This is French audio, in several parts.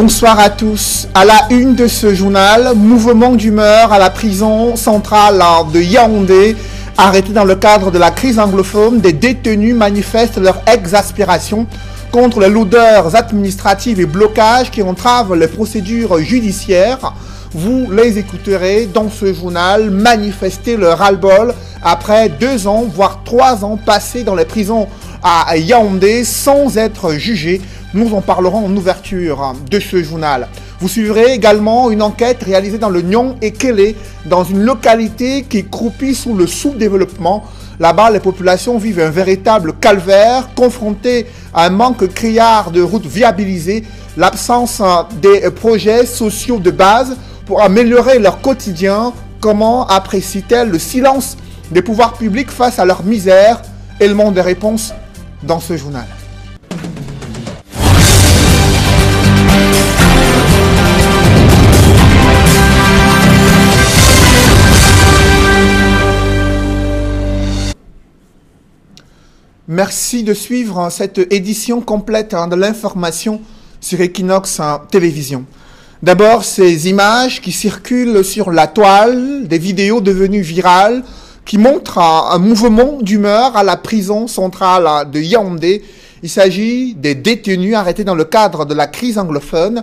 Bonsoir à tous. À la une de ce journal, mouvement d'humeur à la prison centrale de Yaoundé. Arrêtés dans le cadre de la crise anglophone, des détenus manifestent leur exaspération contre les lourdeurs administratives et blocages qui entravent les procédures judiciaires. Vous les écouterez dans ce journal manifester leur ras-le-bol après 2 ans, voire 3 ans passés dans les prisons à Yaoundé sans être jugés. Nous en parlerons en ouverture de ce journal. Vous suivrez également une enquête réalisée dans le Nyon et Kélé, dans une localité qui croupit sous le sous-développement. Là-bas, les populations vivent un véritable calvaire, confrontées à un manque criard de routes viabilisées, l'absence des projets sociaux de base pour améliorer leur quotidien. Comment apprécient-elles le silence des pouvoirs publics face à leur misère? Élément des réponses dans ce journal. Merci de suivre cette édition complète de l'information sur Equinox Télévision. D'abord, ces images qui circulent sur la toile, des vidéos devenues virales, qui montrent un mouvement d'humeur à la prison centrale de Yaoundé. Il s'agit des détenus arrêtés dans le cadre de la crise anglophone.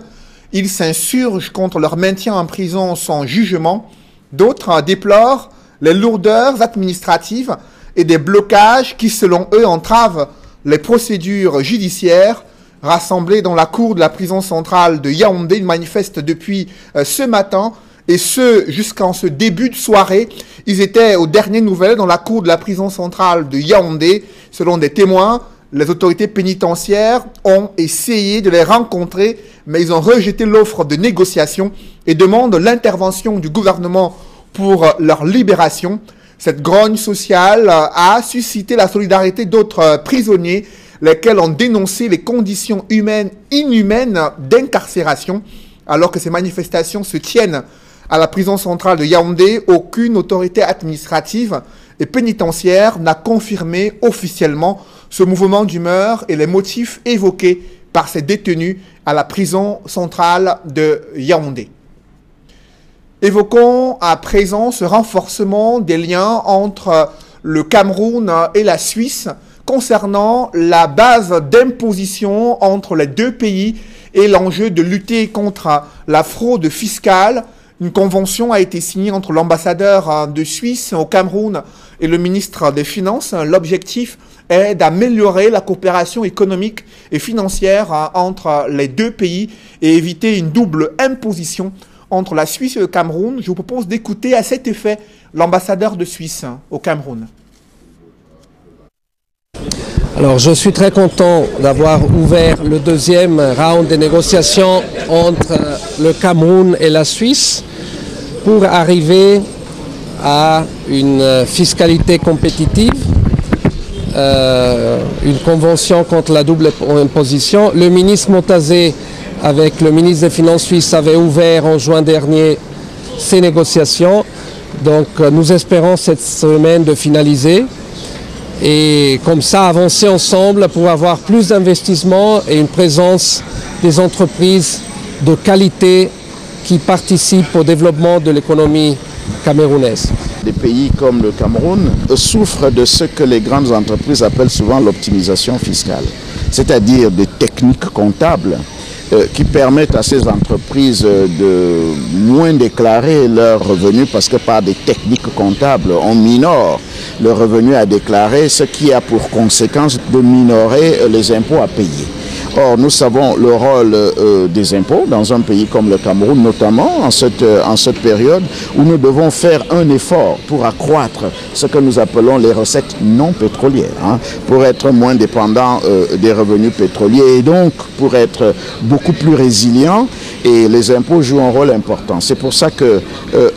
Ils s'insurgent contre leur maintien en prison sans jugement. D'autres déplorent les lourdeurs administratives et des blocages qui, selon eux, entravent les procédures judiciaires. Rassemblés dans la cour de la prison centrale de Yaoundé, ils manifestent depuis ce matin, et ce, jusqu'en ce début de soirée. Ils étaient aux dernières nouvelles dans la cour de la prison centrale de Yaoundé. Selon des témoins, les autorités pénitentiaires ont essayé de les rencontrer, mais ils ont rejeté l'offre de négociation et demandent l'intervention du gouvernement pour leur libération. Cette grogne sociale a suscité la solidarité d'autres prisonniers, lesquels ont dénoncé les conditions inhumaines d'incarcération. Alors que ces manifestations se tiennent à la prison centrale de Yaoundé, aucune autorité administrative et pénitentiaire n'a confirmé officiellement ce mouvement d'humeur et les motifs évoqués par ces détenus à la prison centrale de Yaoundé. Évoquons à présent ce renforcement des liens entre le Cameroun et la Suisse concernant la base d'imposition entre les deux pays et l'enjeu de lutter contre la fraude fiscale. Une convention a été signée entre l'ambassadeur de Suisse au Cameroun et le ministre des Finances. L'objectif est d'améliorer la coopération économique et financière entre les deux pays et éviter une double imposition entre la Suisse et le Cameroun. Je vous propose d'écouter à cet effet l'ambassadeur de Suisse au Cameroun. Alors, je suis très content d'avoir ouvert le deuxième round des négociations entre le Cameroun et la Suisse pour arriver à une fiscalité compétitive, une convention contre la double imposition. Le ministre Montazé, avec le ministre des Finances suisse, avait ouvert en juin dernier ces négociations. Donc, nous espérons cette semaine de finaliser. Et comme ça, avancer ensemble pour avoir plus d'investissements et une présence des entreprises de qualité qui participent au développement de l'économie camerounaise. Des pays comme le Cameroun souffrent de ce que les grandes entreprises appellent souvent l'optimisation fiscale, c'est-à-dire des techniques comptables qui permettent à ces entreprises de moins déclarer leurs revenus parce que par des techniques comptables, on minore le revenu à déclarer, ce qui a pour conséquence de minorer les impôts à payer. Or, nous savons le rôle des impôts dans un pays comme le Cameroun, notamment en cette période où nous devons faire un effort pour accroître ce que nous appelons les recettes non pétrolières, pour être moins dépendants des revenus pétroliers et donc pour être beaucoup plus résilients. Et les impôts jouent un rôle important. C'est pour ça que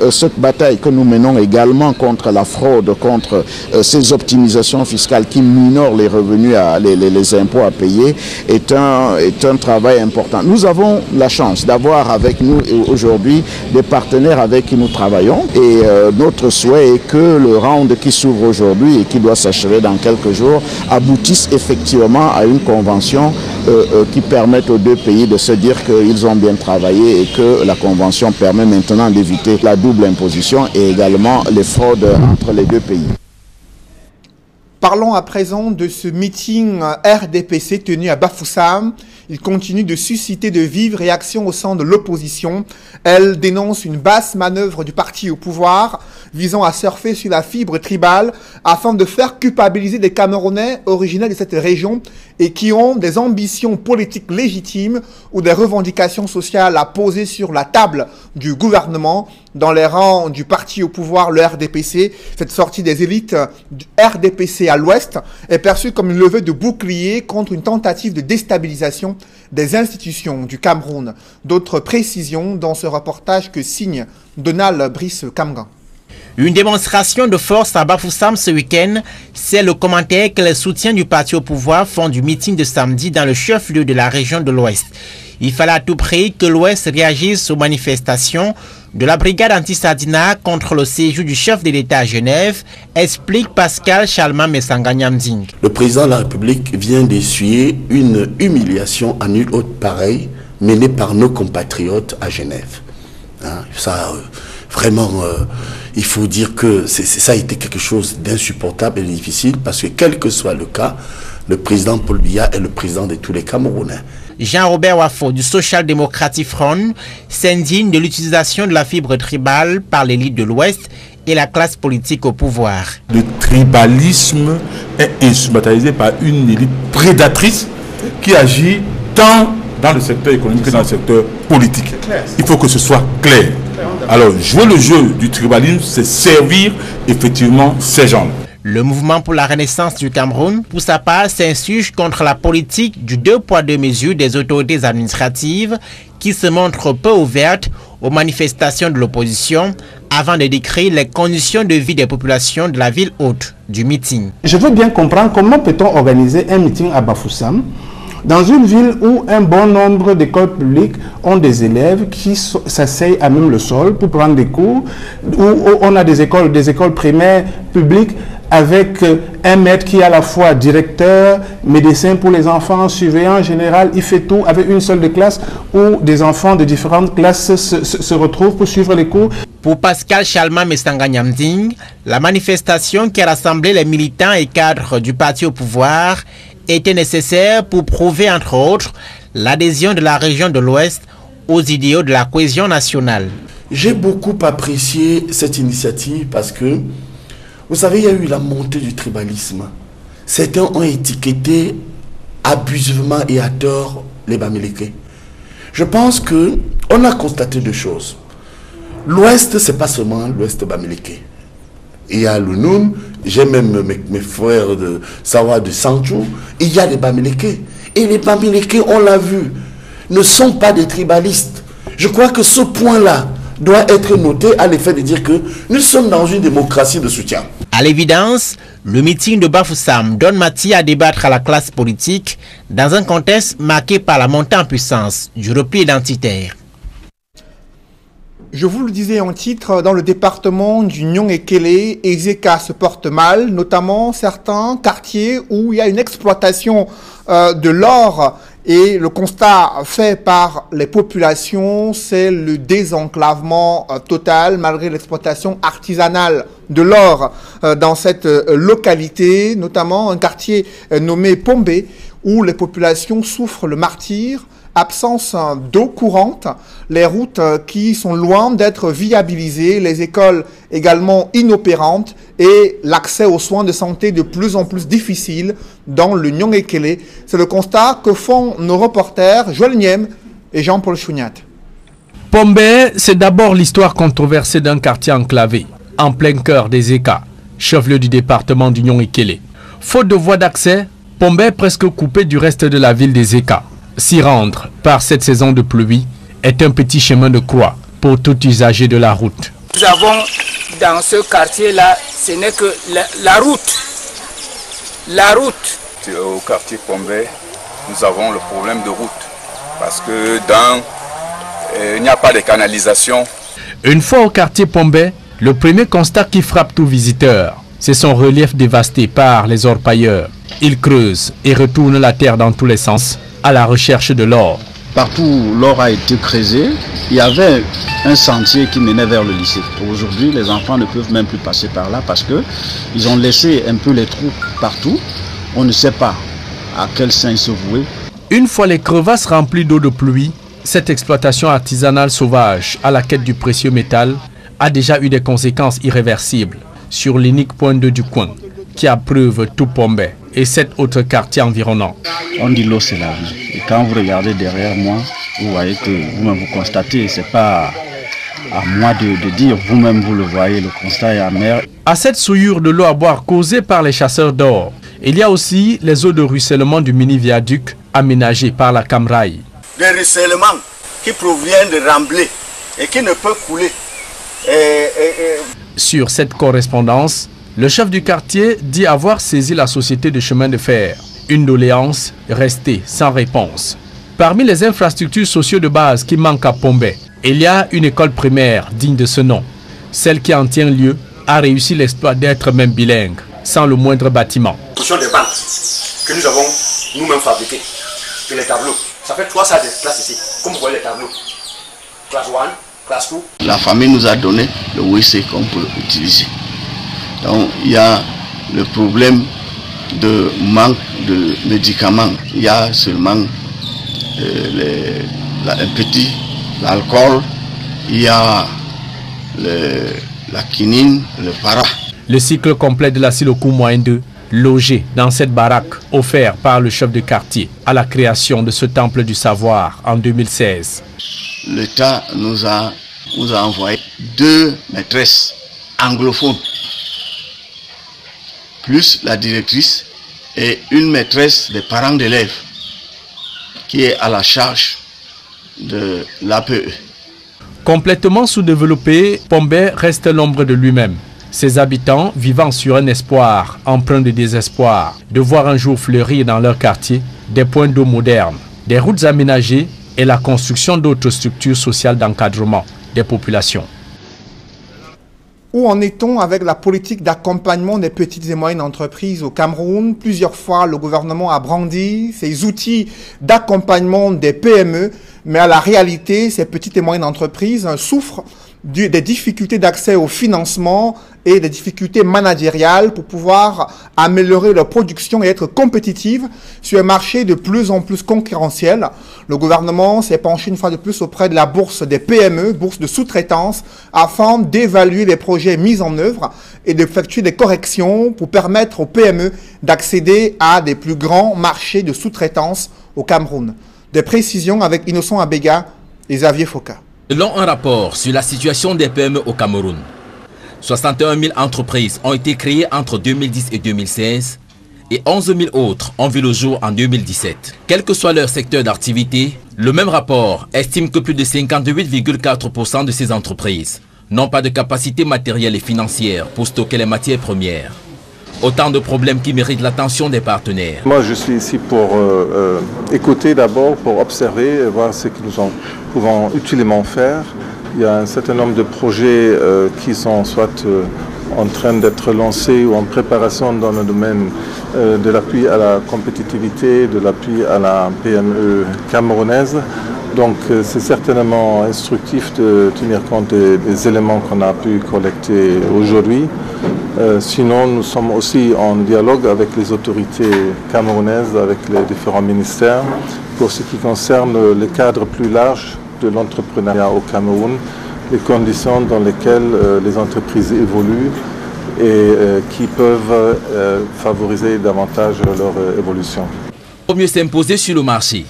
cette bataille que nous menons également contre la fraude, contre ces optimisations fiscales qui minorent les revenus, les impôts à payer, est un un travail important. Nous avons la chance d'avoir avec nous aujourd'hui des partenaires avec qui nous travaillons et notre souhait est que le round qui s'ouvre aujourd'hui et qui doit s'achever dans quelques jours aboutisse effectivement à une convention qui permette aux deux pays de se dire qu'ils ont bien travaillé et que la convention permet maintenant d'éviter la double imposition et également les fraudes entre les deux pays. Parlons à présent de ce meeting RDPC tenu à Bafoussam. Il continue de susciter de vives réactions au sein de l'opposition. Elle dénonce une basse manœuvre du parti au pouvoir visant à surfer sur la fibre tribale afin de faire culpabiliser des Camerounais originaires de cette région et qui ont des ambitions politiques légitimes ou des revendications sociales à poser sur la table du gouvernement. Dans les rangs du parti au pouvoir, le RDPC, cette sortie des élites du RDPC à l'ouest est perçue comme une levée de bouclier contre une tentative de déstabilisation des institutions du Cameroun. D'autres précisions dans ce reportage que signe Donald Brice Kamgan. Une démonstration de force à Bafoussam ce week-end, c'est le commentaire que les soutiens du parti au pouvoir font du meeting de samedi dans le chef-lieu de la région de l'Ouest. Il fallait à tout prix que l'Ouest réagisse aux manifestations de la brigade anti-Sardina contre le séjour du chef de l'État à Genève, explique Pascal Chalma Messanga-Nyamding. Le président de la République vient d'essuyer une humiliation à nul autre pareille menée par nos compatriotes à Genève. Vraiment, il faut dire que ça a été quelque chose d'insupportable et difficile parce que quel que soit le cas, le président Paul Biya est le président de tous les Camerounais. Jean-Robert Wafo du Social Democratic Front s'indigne de l'utilisation de la fibre tribale par l'élite de l'Ouest et la classe politique au pouvoir. Le tribalisme est instrumentalisé par une élite prédatrice qui agit tant dans le secteur économique que dans le secteur politique. Il faut que ce soit clair. Alors, jouer le jeu du tribalisme, c'est servir effectivement ces gens. Le mouvement pour la renaissance du Cameroun, pour sa part, s'insurge contre la politique du 2 poids 2 mesures des autorités administratives qui se montre peu ouverte aux manifestations de l'opposition avant de décrire les conditions de vie des populations de la ville haute du meeting. Je veux bien comprendre comment peut-on organiser un meeting à Bafoussam dans une ville où un bon nombre d'écoles publiques ont des élèves qui s'asseyent à même le sol pour prendre des cours, où on a des écoles primaires publiques avec un maître qui est à la fois directeur, médecin pour les enfants, surveillant général, il fait tout avec une seule classe où des enfants de différentes classes se retrouvent pour suivre les cours. Pour Pascal Chalma Messanga-Nyamding, la manifestation qui a rassemblé les militants et cadres du parti au pouvoir était nécessaire pour prouver, entre autres, l'adhésion de la région de l'Ouest aux idéaux de la cohésion nationale. J'ai beaucoup apprécié cette initiative parce que, vous savez, il y a eu la montée du tribalisme. Certains ont étiqueté abusivement et à tort les Bamileke. Je pense qu'on a constaté deux choses. L'Ouest, ce n'est pas seulement l'Ouest Bamileke. Il y a le Noun, j'ai même mes frères de Sawa de Sanchou, il y a les Bamileke. Et les Bamileke, on l'a vu, ne sont pas des tribalistes. Je crois que ce point-là doit être noté à l'effet de dire que nous sommes dans une démocratie de soutien. À l'évidence, le meeting de Bafoussam donne matière à débattre à la classe politique dans un contexte marqué par la montée en puissance du repli identitaire. Je vous le disais en titre, dans le département du Nyong-Ekele, Ezeka se porte mal, notamment certains quartiers où il y a une exploitation de l'or. Et le constat fait par les populations, c'est le désenclavement total malgré l'exploitation artisanale de l'or dans cette localité, notamment un quartier nommé Pombé, où les populations souffrent le martyre. Absence d'eau courante, les routes qui sont loin d'être viabilisées, les écoles également inopérantes et l'accès aux soins de santé de plus en plus difficile dans le Nyong-Ekele. C'est le constat que font nos reporters Joël Niem et Jean-Paul Chouniat. Pombé, c'est d'abord l'histoire controversée d'un quartier enclavé, en plein cœur des Eka, chef-lieu du département du Nyong-Ekele. Faute de voie d'accès, Pombé est presque coupé du reste de la ville des Eka. S'y rendre par cette saison de pluie est un petit chemin de croix pour tout usager de la route. Nous avons dans ce quartier-là, ce n'est que la route. La route. Au quartier Pombé, nous avons le problème de route. Parce que il n'y a pas de canalisation. Une fois au quartier Pombé, le premier constat qui frappe tout visiteur, c'est son relief dévasté par les orpailleurs. Ils creusent et retournent la terre dans tous les sens à la recherche de l'or. Partout où l'or a été creusé, il y avait un sentier qui menait vers le lycée. Aujourd'hui, les enfants ne peuvent même plus passer par là parce qu'ils ont laissé un peu les trous partout. On ne sait pas à quel saint se vouer. Une fois les crevasses remplies d'eau de pluie, cette exploitation artisanale sauvage à la quête du précieux métal a déjà eu des conséquences irréversibles sur l'unique point d'eau du coin qui approuve tout Pombé et 7 autres quartiers environnants. On dit l'eau c'est la vie. Et quand vous regardez derrière moi, vous voyez que vous-même vous constatez, c'est pas à moi de dire, vous-même vous le voyez, le constat est amer. À cette souillure de l'eau à boire causée par les chasseurs d'or, il y a aussi les eaux de ruissellement du mini-viaduc aménagé par la Camraille. Des ruissellements qui proviennent de Ramblay et qui ne peuvent couler. Sur cette correspondance, le chef du quartier dit avoir saisi la société de chemin de fer. Une doléance restée sans réponse. Parmi les infrastructures sociales de base qui manquent à Pombé, il y a une école primaire digne de ce nom. Celle qui en tient lieu a réussi l'exploit d'être même bilingue, sans le moindre bâtiment. Ce sont des bandes que nous avons nous-mêmes fabriquées. Et les tableaux, ça fait 3 salles de classe ici, comme vous voyez les tableaux. Classe 1, classe 2. La famille nous a donné le WC qu'on peut utiliser. Donc il y a le problème de manque de médicaments. Il y a seulement un petit l'alcool, il y a la quinine, le para. Le cycle complet de la Silokou Moyen 2, logé dans cette baraque offerte par le chef de quartier à la création de ce temple du savoir en 2016. L'État nous a envoyé 2 maîtresses anglophones, plus la directrice et une maîtresse des parents d'élèves qui est à la charge de l'APE. Complètement sous-développé, Pombé reste l'ombre de lui-même. Ses habitants vivant sur un espoir empreint de désespoir de voir un jour fleurir dans leur quartier des points d'eau modernes, des routes aménagées et la construction d'autres structures sociales d'encadrement des populations. Où en est-on avec la politique d'accompagnement des petites et moyennes entreprises au Cameroun? Plusieurs fois, le gouvernement a brandi ses outils d'accompagnement des PME, mais à la réalité, ces petites et moyennes entreprises souffrent des difficultés d'accès au financement et des difficultés managériales pour pouvoir améliorer leur production et être compétitives sur un marché de plus en plus concurrentiel. Le gouvernement s'est penché une fois de plus auprès de la bourse des PME, bourse de sous-traitance, afin d'évaluer les projets mis en œuvre et d'effectuer des corrections pour permettre aux PME d'accéder à des plus grands marchés de sous-traitance au Cameroun. Des précisions avec Innocent Abega et Xavier Foka. Selon un rapport sur la situation des PME au Cameroun, 61 000 entreprises ont été créées entre 2010 et 2016 et 11 000 autres ont vu le jour en 2017. Quel que soit leur secteur d'activité, le même rapport estime que plus de 58,4% de ces entreprises n'ont pas de capacité matérielle et financière pour stocker les matières premières. Autant de problèmes qui méritent l'attention des partenaires. Moi, je suis ici pour écouter d'abord, pour observer, voir ce que nous pouvons utilement faire. Il y a un certain nombre de projets qui sont soit en train d'être lancés ou en préparation dans le domaine de l'appui à la compétitivité, de l'appui à la PME camerounaise. Donc c'est certainement instructif de tenir compte des éléments qu'on a pu collecter aujourd'hui. Sinon, nous sommes aussi en dialogue avec les autorités camerounaises, avec les différents ministères, pour ce qui concerne le cadre plus large de l'entrepreneuriat au Cameroun, les conditions dans lesquelles les entreprises évoluent et qui peuvent favoriser davantage leur évolution. Pour mieux s'imposer sur le marché,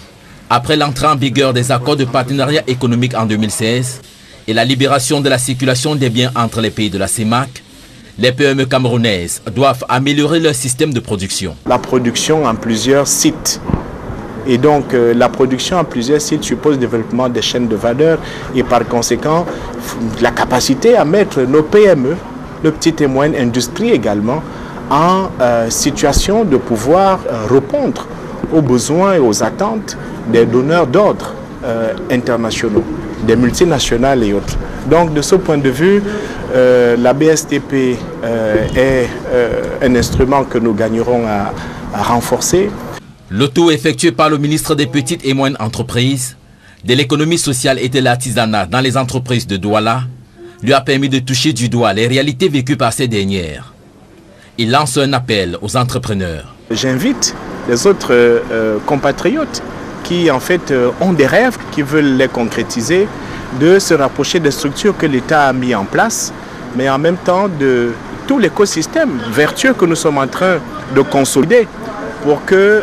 après l'entrée en vigueur des accords de partenariat économique en 2016 et la libération de la circulation des biens entre les pays de la CEMAC, les PME camerounaises doivent améliorer leur système de production. La production en plusieurs sites. Et donc la production en plusieurs sites suppose le développement des chaînes de valeur et par conséquent la capacité à mettre nos PME, le petit et moyenne industrie également, en situation de pouvoir répondre aux besoins et aux attentes des donneurs d'ordre internationaux, des multinationales et autres. Donc de ce point de vue, la BSTP est un instrument que nous gagnerons à renforcer. Le tour effectué par le ministre des Petites et Moyennes Entreprises, de l'économie sociale et de l'artisanat dans les entreprises de Douala lui a permis de toucher du doigt les réalités vécues par ces dernières. Il lance un appel aux entrepreneurs. J'invite les autres compatriotes qui en fait ont des rêves, qui veulent les concrétiser, de se rapprocher des structures que l'État a mis en place, mais en même temps de tout l'écosystème vertueux que nous sommes en train de consolider pour que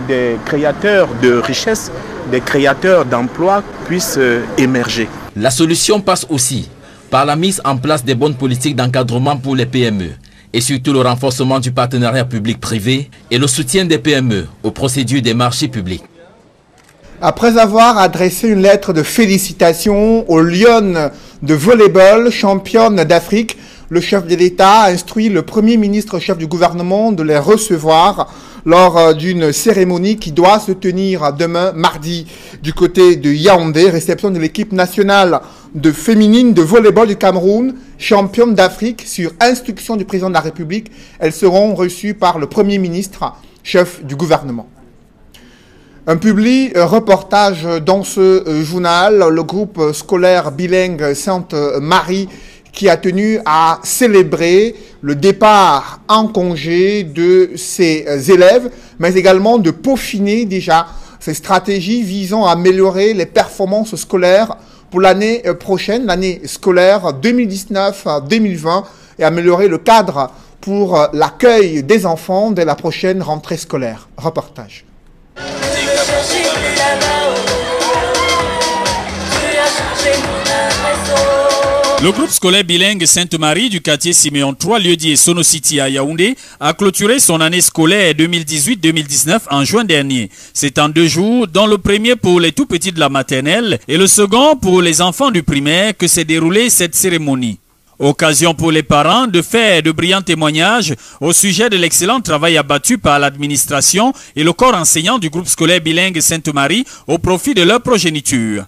des créateurs de richesses, des créateurs d'emplois puissent émerger. La solution passe aussi par la mise en place des bonnes politiques d'encadrement pour les PME et surtout le renforcement du partenariat public-privé et le soutien des PME aux procédures des marchés publics. Après avoir adressé une lettre de félicitations aux Lionnes de volleyball, championnes d'Afrique, le chef de l'État a instruit le Premier ministre chef du gouvernement de les recevoir lors d'une cérémonie qui doit se tenir demain mardi du côté de Yaoundé, réception de l'équipe nationale de féminine de volleyball du Cameroun, championne d'Afrique sur instruction du président de la République. Elles seront reçues par le Premier ministre chef du gouvernement. Un public reportage dans ce journal, le groupe scolaire bilingue Sainte-Marie qui a tenu à célébrer le départ en congé de ses élèves, mais également de peaufiner déjà ces stratégies visant à améliorer les performances scolaires pour l'année prochaine, l'année scolaire 2019-2020, et améliorer le cadre pour l'accueil des enfants dès la prochaine rentrée scolaire. Reportage. Le groupe scolaire bilingue Sainte-Marie du quartier Siméon 3, lieu-dit Sono City à Yaoundé, a clôturé son année scolaire 2018-2019 en juin dernier. C'est en 2 jours, dont le premier pour les tout petits de la maternelle et le second pour les enfants du primaire, que s'est déroulée cette cérémonie. Occasion pour les parents de faire de brillants témoignages au sujet de l'excellent travail abattu par l'administration et le corps enseignant du groupe scolaire bilingue Sainte-Marie au profit de leur progéniture.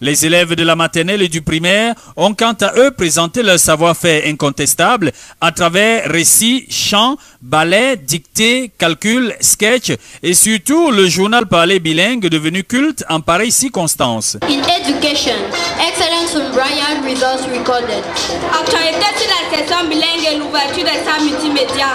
Les élèves de la maternelle et du primaire ont quant à eux présenté leur savoir-faire incontestable à travers récits, chants, ballets, dictées, calculs, sketchs et surtout le journal parlé bilingue devenu culte en pareille circonstance. In education, excellence from Brian results recorded. Actualité sur la session bilingue et l'ouverture des salles multimédia.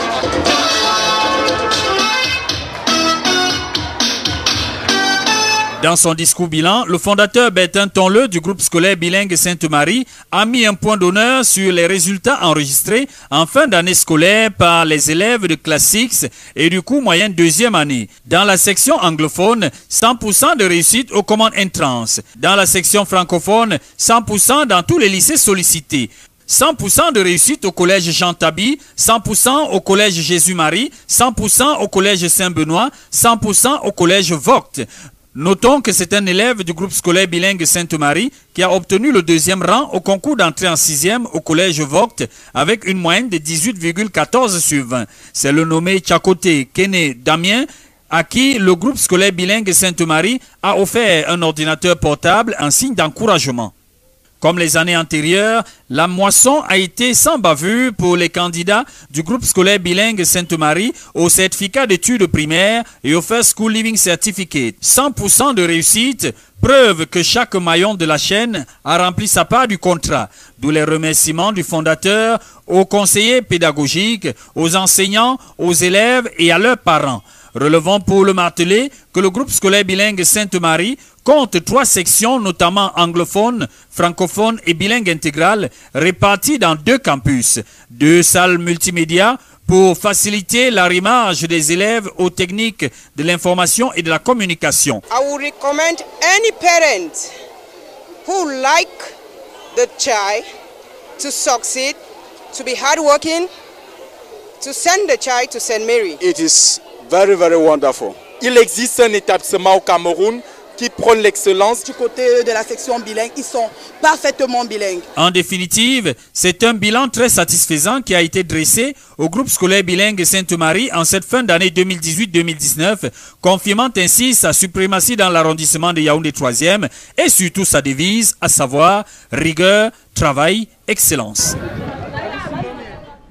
Dans son discours bilan, le fondateur Bertin Tonleux du groupe scolaire bilingue Sainte-Marie a mis un point d'honneur sur les résultats enregistrés en fin d'année scolaire par les élèves de classe 6 et du cours moyen 2e année. Dans la section anglophone, 100% de réussite aux commandes entrance. Dans la section francophone, 100% dans tous les lycées sollicités. 100% de réussite au collège Jean Tabi, 100% au collège Jésus-Marie, 100% au collège Saint-Benoît, 100% au collège Vogt. Notons que c'est un élève du groupe scolaire bilingue Sainte-Marie qui a obtenu le 2e rang au concours d'entrée en 6e au collège Vogt avec une moyenne de 18,14 sur 20. C'est le nommé Tchakoté Kene Damien à qui le groupe scolaire bilingue Sainte-Marie a offert un ordinateur portable en signe d'encouragement. Comme les années antérieures, la moisson a été sans bavure pour les candidats du groupe scolaire bilingue Sainte-Marie au certificat d'études primaires et au First School Living Certificate. 100% de réussite, preuve que chaque maillon de la chaîne a rempli sa part du contrat. D'où les remerciements du fondateur aux conseillers pédagogiques, aux enseignants, aux élèves et à leurs parents. Relevons pour le marteler que le groupe scolaire bilingue Sainte-Marie compte 3 sections, notamment anglophones, francophones et bilingues intégrales, réparties dans 2 campus, 2 salles multimédia pour faciliter l'arrimage des élèves aux techniques de l'information et de la communication. I would recommend any parent who like the child to succeed, to be hardworking, to send the child to St. Mary. It is very, very wonderful. Il existe un établissement au Cameroun qui prônent l'excellence. Du côté de la section bilingue, ils sont parfaitement bilingues. En définitive, c'est un bilan très satisfaisant qui a été dressé au groupe scolaire bilingue Sainte-Marie en cette fin d'année 2018-2019, confirmant ainsi sa suprématie dans l'arrondissement de Yaoundé 3e et surtout sa devise, à savoir rigueur, travail, excellence.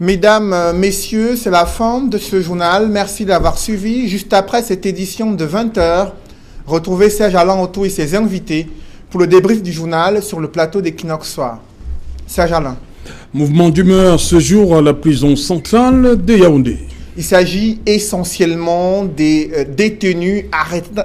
Mesdames, messieurs, c'est la fin de ce journal. Merci d'avoir suivi. Juste après cette édition de 20h, retrouvez Serge Alain Otto et ses invités pour le débrief du journal sur le plateau d'Equinox Soir. Serge Alain. Mouvement d'humeur ce jour à la prison centrale de Yaoundé. Il s'agit essentiellement des détenus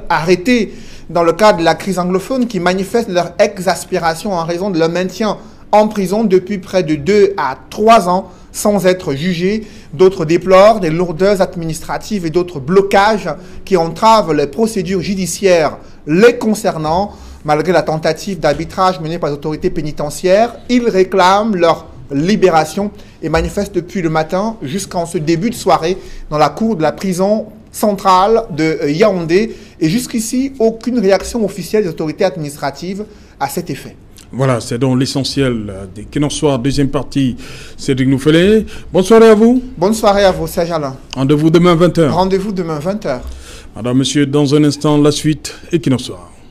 arrêtés dans le cadre de la crise anglophone qui manifestent leur exaspération en raison de leur maintien en prison depuis près de 2 à 3 ans sans être jugés. D'autres déplorent des lourdeurs administratives et d'autres blocages qui entravent les procédures judiciaires les concernant. Malgré la tentative d'arbitrage menée par les autorités pénitentiaires, ils réclament leur libération et manifestent depuis le matin jusqu'en ce début de soirée dans la cour de la prison centrale de Yaoundé. Et jusqu'ici, aucune réaction officielle des autorités administratives à cet effet. Voilà, c'est donc l'essentiel des Equinox Soir, deuxième partie. Cédric Nouffelé. Bonne soirée à vous. Bonne soirée à vous, Serge Alain. Rendez-vous demain 20h. Rendez-vous demain 20h. Madame, monsieur, dans un instant, la suite Equinox Soir.